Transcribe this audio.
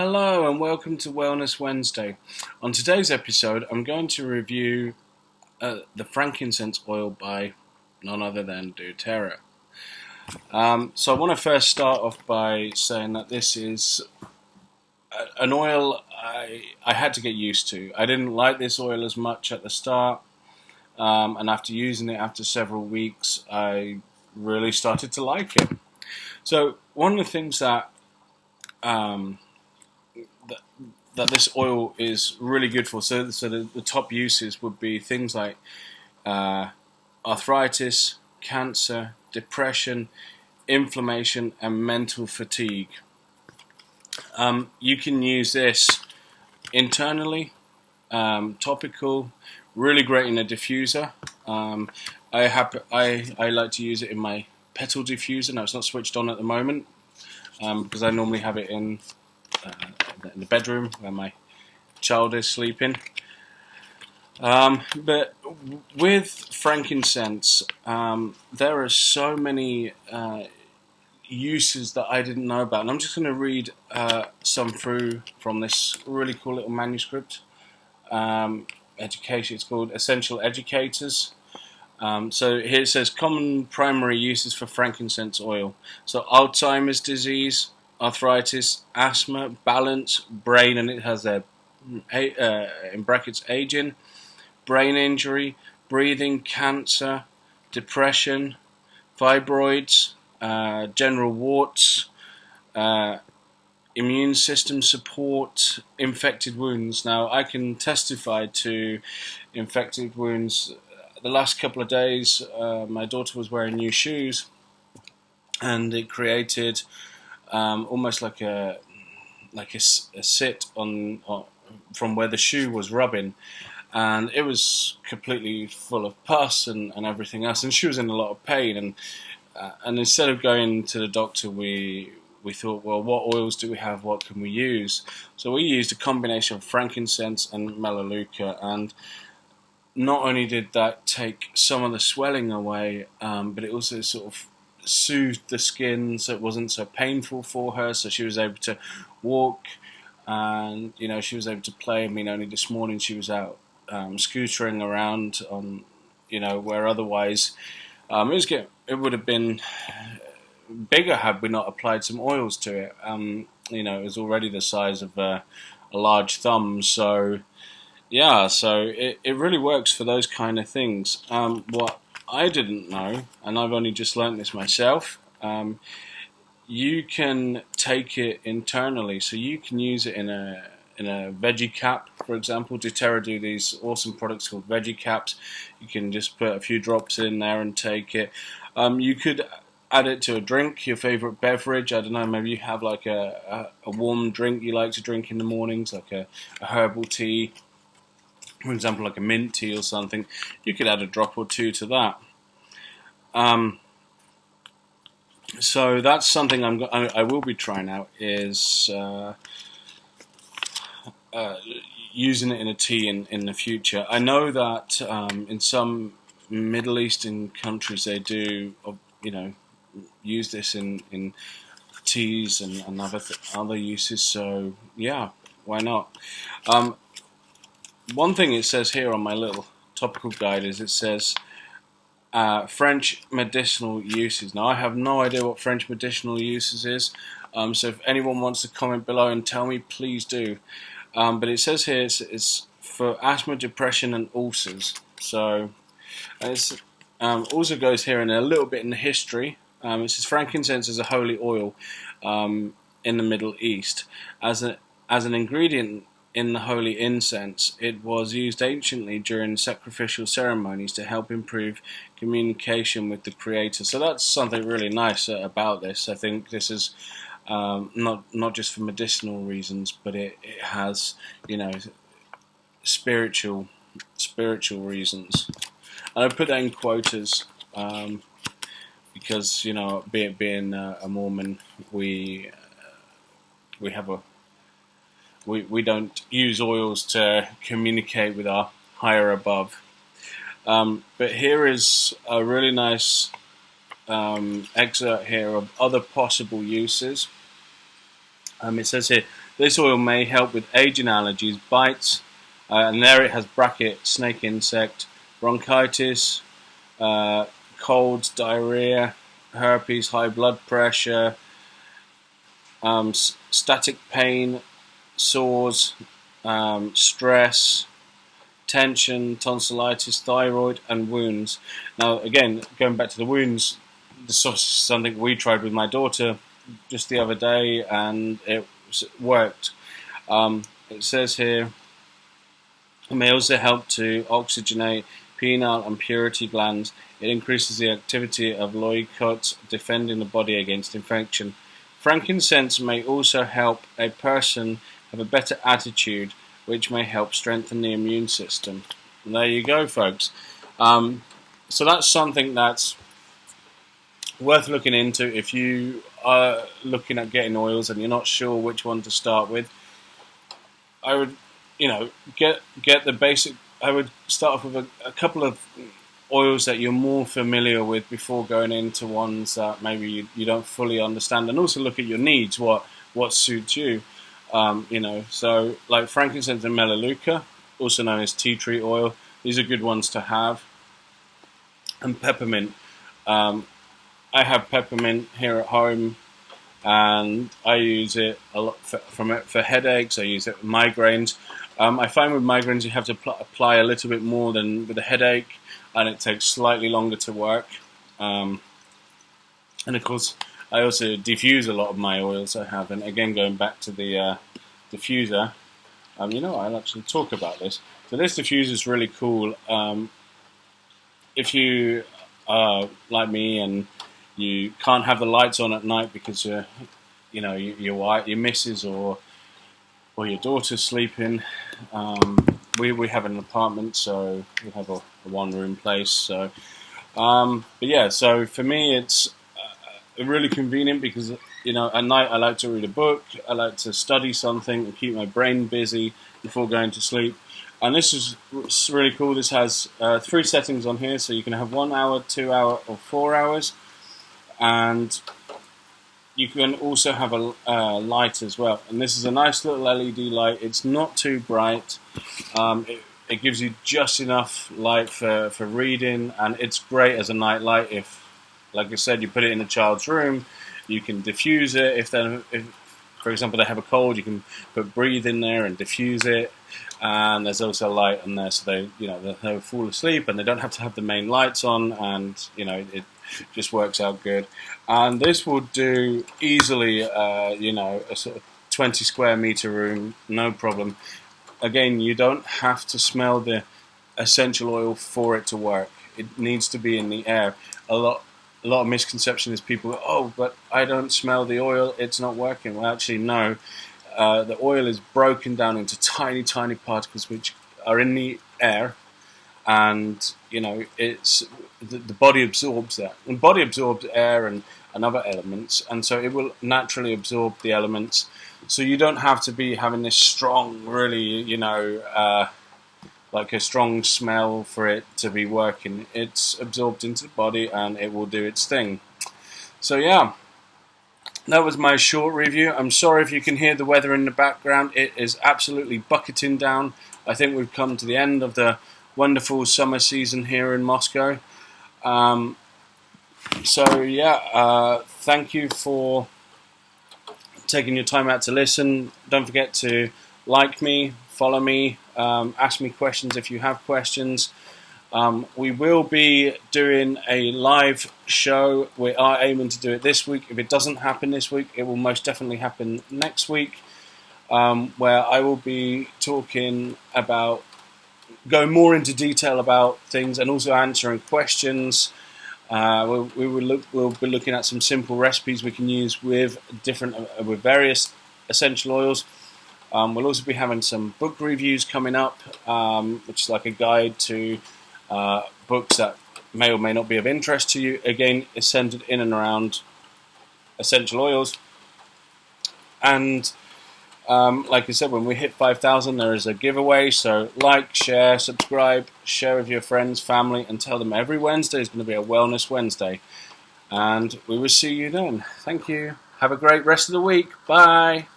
Hello and welcome to Wellness Wednesday. On today's episode, I'm going to review the frankincense oil by none other than doTERRA. So I want to first start off by saying that this is an oil I had to get used to. I didn't like this oil as much at the start, and after using it after several weeks, I really started to like it. So one of the things that this oil is really good for. So the top uses would be things like arthritis, cancer, depression, inflammation, and mental fatigue. You can use this internally, topical, really great in a diffuser. I like to use it in my petal diffuser. Now it's not switched on at the moment because I normally have it in the bedroom where my child is sleeping. But with frankincense, there are so many uses that I didn't know about, and I'm just going to read some through from this really cool little manuscript. Education. It's called Essential Educators. So here it says common primary uses for frankincense oil. So Alzheimer's disease, arthritis, asthma, balance, brain, and it has a in brackets aging, brain injury, breathing, cancer, depression, fibroids, general warts, immune system support, infected wounds. Now I can testify to infected wounds. The last couple of days, my daughter was wearing new shoes, and it created almost like a sit on from where the shoe was rubbing, and it was completely full of pus and everything else, and she was in a lot of pain, and instead of going to the doctor, we thought, well, what oils do we have, what can we use? So we used a combination of frankincense and melaleuca, and not only did that take some of the swelling away, but it also sort of soothed the skin so it wasn't so painful for her, so she was able to walk, and she was able to play. I mean, only this morning she was out scootering around on where otherwise it would have been bigger had we not applied some oils to it. It was already the size of a large thumb, so yeah, so it really works for those kind of things. What I didn't know, and I've only just learnt this myself, you can take it internally, so you can use it in a veggie cap, for example. doTERRA do these awesome products called veggie caps. You can just put a few drops in there and take it. You could add it to a drink, your favourite beverage. I don't know, maybe you have like a warm drink you like to drink in the mornings, like a herbal tea, for example, like a mint tea or something. You could add a drop or two to that. So that's something I will be trying out, is using it in a tea in the future. I know that in some Middle Eastern countries they do, use this in teas and other uses. So yeah, why not? One thing it says here on my little topical guide is it says French medicinal uses. Now I have no idea what French medicinal uses is, so if anyone wants to comment below and tell me, please do. But it says here it's for asthma, depression, and ulcers. So it also goes here in a little bit in the history. It says frankincense is a holy oil in the Middle East. As an ingredient in the holy incense, it was used anciently during sacrificial ceremonies to help improve communication with the Creator. So that's something really nice about this. I think this is not just for medicinal reasons, but it has spiritual reasons. And I put that in quotas because being a Mormon, we don't use oils to communicate with our higher above. But here is a really nice excerpt here of other possible uses. It says here, this oil may help with aging, allergies, bites, and there it has bracket, snake insect, bronchitis, colds, diarrhea, herpes, high blood pressure, static pain, sores, stress, tension, tonsillitis, thyroid, and wounds. Now, again, going back to the wounds, this is something we tried with my daughter just the other day, and it worked. It says here, it may also help to oxygenate penile and pituitary glands. It increases the activity of leukocytes, defending the body against infection. Frankincense may also help a person have a better attitude, which may help strengthen the immune system. And there you go, folks. So that's something that's worth looking into if you are looking at getting oils and you're not sure which one to start with. I would, get the basic. I would start off with a couple of oils that you're more familiar with before going into ones that maybe you don't fully understand, and also look at your needs, what suits you. So like frankincense and melaleuca, also known as tea tree oil, these are good ones to have. And peppermint. I have peppermint here at home, and I use it a lot for headaches. I use it for migraines. I find with migraines you have to apply a little bit more than with a headache, and it takes slightly longer to work. And of course, I also diffuse a lot of my oils I have. And again, going back to the diffuser, I'll actually talk about this. So this diffuser is really cool. If you are like me and you can't have the lights on at night because your missus or your daughter's sleeping. We have an apartment, so we have a one-room place. So, but yeah, so for me it's really convenient because at night I like to read a book, I like to study something and keep my brain busy before going to sleep. And this is really cool. This has 3 settings on here, so you can have 1 hour, 2 hour, or 4 hours, and you can also have a light as well. And this is a nice little LED light. It's not too bright. It gives you just enough light for reading, and it's great as a night light. If, like I said, you put it in a child's room, you can diffuse it. If for example, they have a cold, you can put breathe in there and diffuse it. And there's also light on there, so they'll fall asleep and they don't have to have the main lights on, and it just works out good. And this will do easily, a sort of 20 square meter room, no problem. Again, you don't have to smell the essential oil for it to work. It needs to be in the air. A lot of misconception is people go, oh, but I don't smell the oil, it's not working. Well, actually, no. The oil is broken down into tiny, tiny particles which are in the air, and it's the body absorbs that. And the body absorbs air and other elements, and so it will naturally absorb the elements. So you don't have to be having this strong, really, like a strong smell for it to be working. It's absorbed into the body and it will do its thing. So yeah, that was my short review. I'm sorry if you can hear the weather in the background. It is absolutely bucketing down. I think we've come to the end of the wonderful summer season here in Moscow. Thank you for taking your time out to listen. Don't forget to like me, follow me, ask me questions if you have questions. We will be doing a live show. We are aiming to do it this week. If it doesn't happen this week, it will most definitely happen next week, where I will be going more into detail about things and also answering questions. We'll be looking at some simple recipes we can use with various essential oils. We'll also be having some book reviews coming up, which is like a guide to books that may or may not be of interest to you. Again, it's centered in and around essential oils. And like I said, when we hit 5,000, there is a giveaway. So like, share, subscribe, share with your friends, family, and tell them every Wednesday is going to be a Wellness Wednesday. And we will see you then. Thank you. Have a great rest of the week. Bye.